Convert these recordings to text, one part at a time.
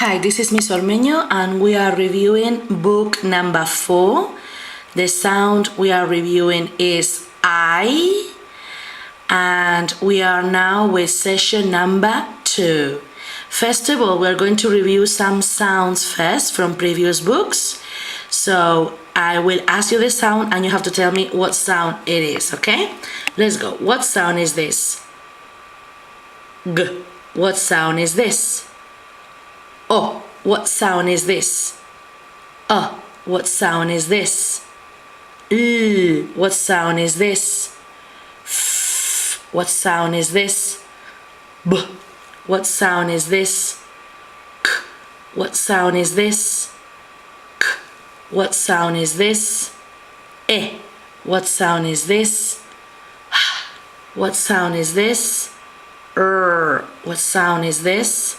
Hi, this is Miss Ormeño and we are reviewing book number 4. The sound we are reviewing is I, and we are now with session number 2. First of all, we're going to review some sounds first from previous books. So I will ask you the sound and you have to tell me what sound it is, okay? Let's go. What sound is this? G. What sound is this? O. What sound is this? What sound is this? L. What sound is this? F. What sound is this? B. What sound is this? K. What sound is this? K. What sound is this? E. What sound is this? H. What sound is this? R. What sound is this?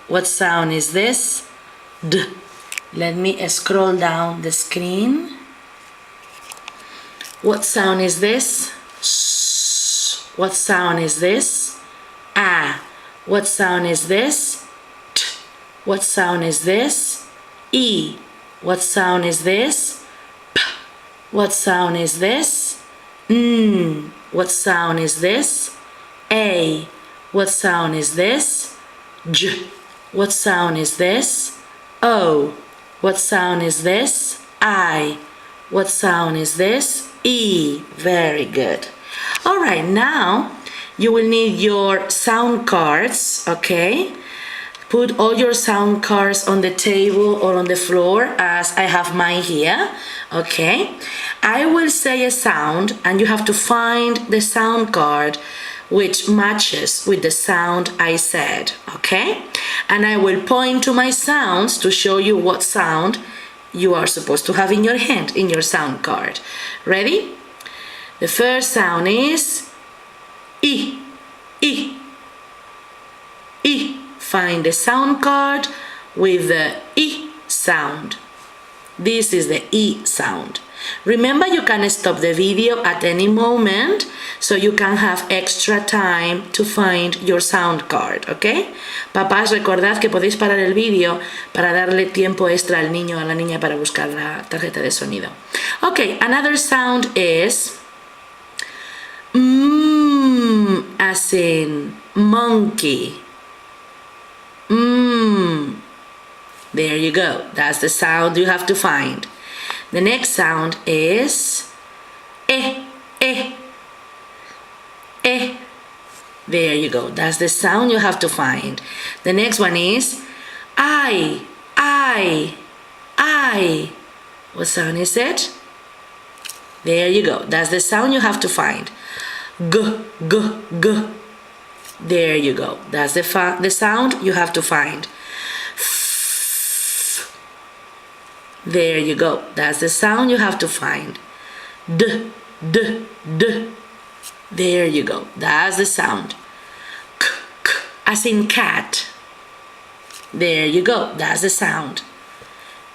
What sound is this? D. Let me scroll down the screen. What sound is this? S. What sound is this? A. What sound is this? T. What sound is this? E. What sound is this? P. What sound is this? N. What sound is this? A. What sound is this? J. What sound is this? O. What sound is this? I. What sound is this? E. Very good. All right, now you will need your sound cards, okay? Put all your sound cards on the table or on the floor as I have mine here, okay? I will say a sound and you have to find the sound card which matches with the sound I said, okay? And I will point to my sounds to show you what sound you are supposed to have in your hand, in your sound card. Ready? The first sound is I, I, I. Find the sound card with the I sound. This is the I sound. Remember, you can stop the video at any moment so you can have extra time to find your sound card, ¿ok? Papás, recordad que podéis parar el vídeo para darle tiempo extra al niño o a la niña para buscar la tarjeta de sonido. Okay, another sound is as in monkey. There you go. That's the sound you have to find. The next sound is eh. There you go. That's the sound you have to find. The next one is I. What sound is it? There you go. That's the sound you have to find. G. There you go. That's the sound you have to find. There you go. That's the sound you have to find. D. There you go. That's the sound. K, as in cat. There you go. That's the sound.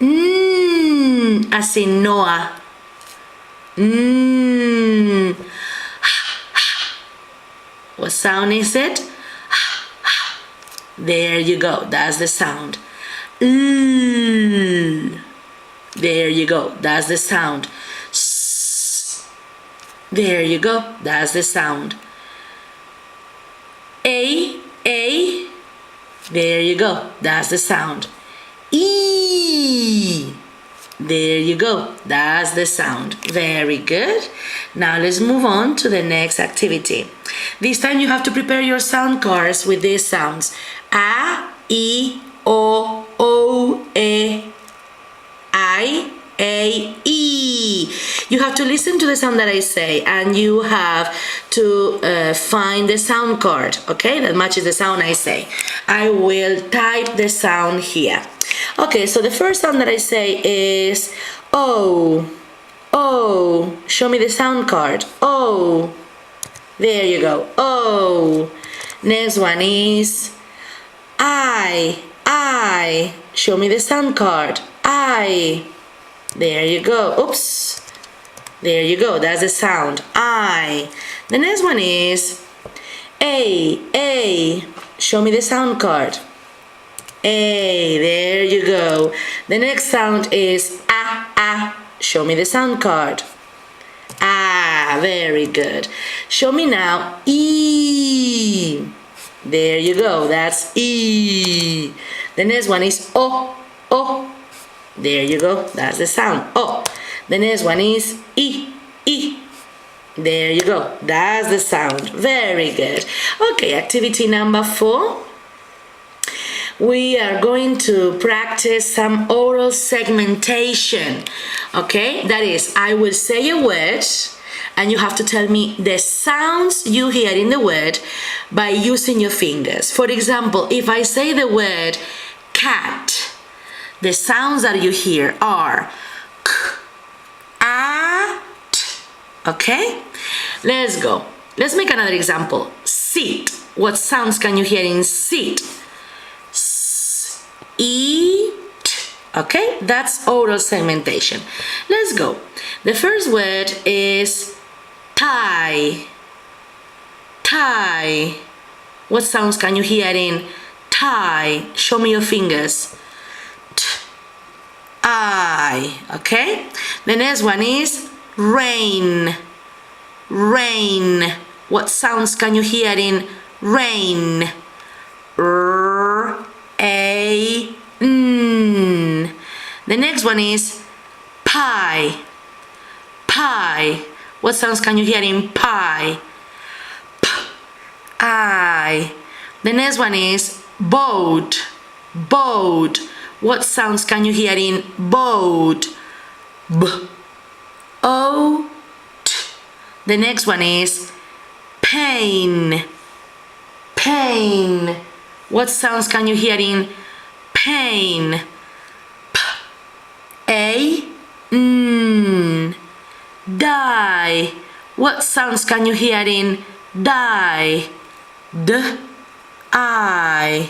N, as in Noah. What sound is it? There you go. That's the sound. L. There you go. That's the sound. S. There you go. That's the sound. A. There you go. That's the sound. E. There you go. That's the sound. Very good. Now let's move on to the next activity. This time you have to prepare your sound cards with these sounds. A, I, O, E, I, A, E. You have to listen to the sound that I say and you have to find the sound card, okay, that matches the sound I say. I will type the sound here. Okay, so the first sound that I say is O. Show me the sound card. O. There you go. O. Next one is I. Show me the sound card. I. There you go. Oops. There you go. That's the sound. I. The next one is A. Show me the sound card. A. There you go. The next sound is A. Show me the sound card. Ah, very good. Show me now E. There you go. That's E. The next one is O. There you go. That's the sound. O. The next one is E. There you go. That's the sound. Very good. Okay, activity number 4. We are going to practice some oral segmentation. Okay, that is, I will say a word and you have to tell me the sounds you hear in the word by using your fingers. For example, if I say the word cat, the sounds that you hear are k, a, t. Okay, let's go. Let's make another example. Sit. What sounds can you hear in sit? Eat. Okay, that's oral segmentation. Let's go. The first word is tie. Tie. What sounds can you hear in tie? Show me your fingers. T, I. Okay. The next one is rain. Rain. What sounds can you hear in rain? R, A, N. The next one is pie. Pie. What sounds can you hear in pie? P, I. The next one is boat. Boat. What sounds can you hear in boat? B, O, T. The next one is pain. Pain. What sounds can you hear in pain? P, A, N. Die. What sounds can you hear in die? D, I.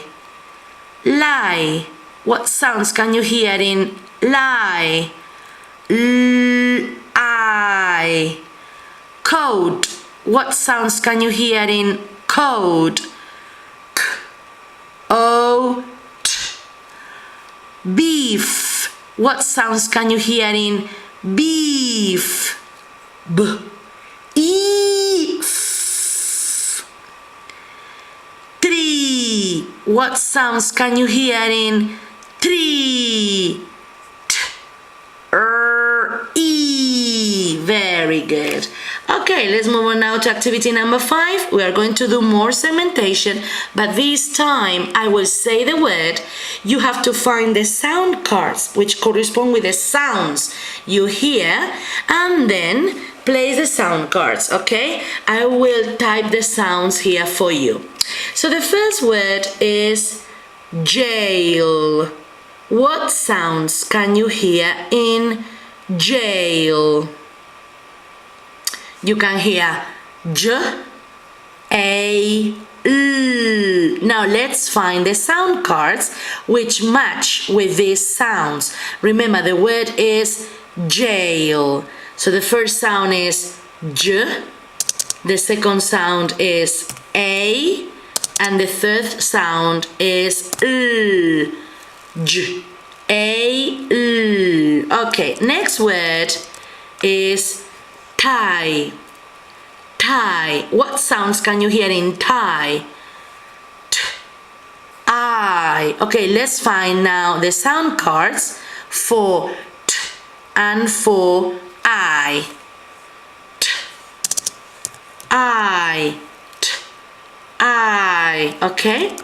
Lie. What sounds can you hear in lie? L, I. Coat. What sounds can you hear in coat? K, O, T. Beef. What sounds can you hear in beef? B, E, F. Tree. What sounds can you hear in tree? T, R, E. Very good. Okay, let's move on now to activity number 5. We are going to do more segmentation, but this time I will say the word. You have to find the sound cards which correspond with the sounds you hear, and then place the sound cards, okay? I will type the sounds here for you. So the first word is jail. What sounds can you hear in jail? You can hear J, A, L. Now let's find the sound cards which match with these sounds. Remember, the word is jail. So the first sound is J, the second sound is A, and the third sound is L. J, A, L. Okay, next word is tie. Tie. What sounds can you hear in tie? T, I. Okay, let's find now the sound cards for T and for I. T, I. T, I. Okay?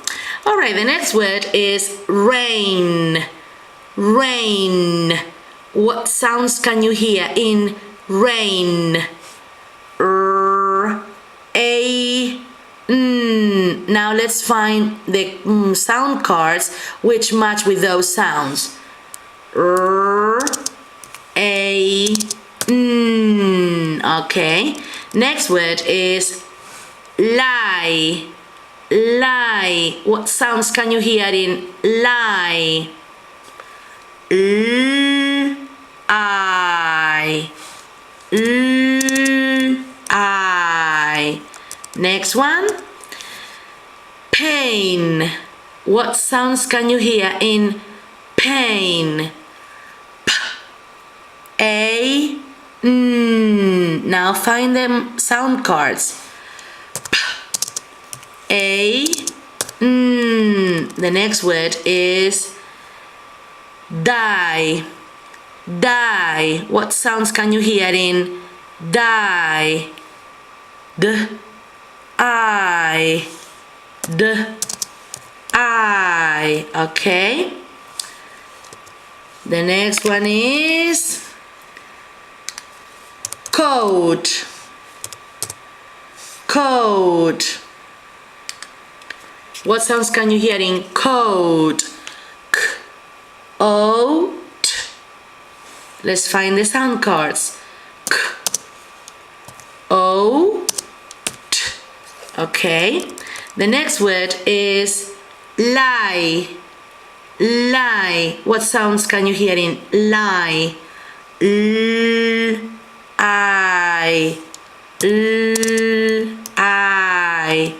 Alright, the next word is rain. Rain. What sounds can you hear in rain? R, A, N. Now let's find the sound cards which match with those sounds. R, A, N. Okay. Next word is lie. Lie. What sounds can you hear in lie? L, I. L, I. Next one, pain. What sounds can you hear in pain? P, A, N. Now find the sound cards. P, A, N. The next word is die. Die. What sounds can you hear in die? D, I, D, I. Okay. The next one is coat. Coat. What sounds can you hear in coat? K, O, T. Let's find the sound cards. K, O, T. Okay. The next word is lie. Lie. What sounds can you hear in lie? L, I, L, I.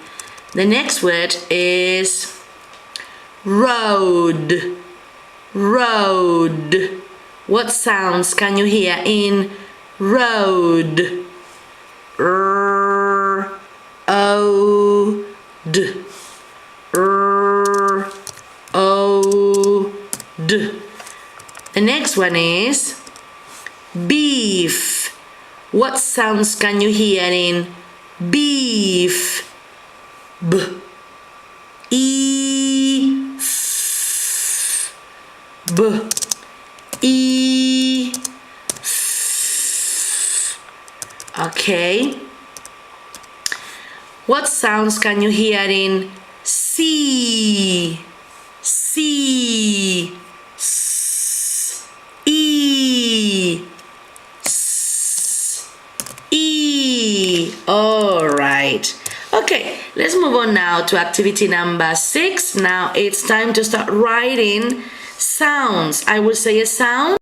The next word is road. Road. What sounds can you hear in road? R, O, D. R, O, D. The next one is beef. What sounds can you hear in beef? B, E, F, B, E, F. Okay. What sounds can you hear in C? C, S, E, S, E. All right. Okay, let's move on now to activity number 6. Now it's time to start writing sounds. I will say a sound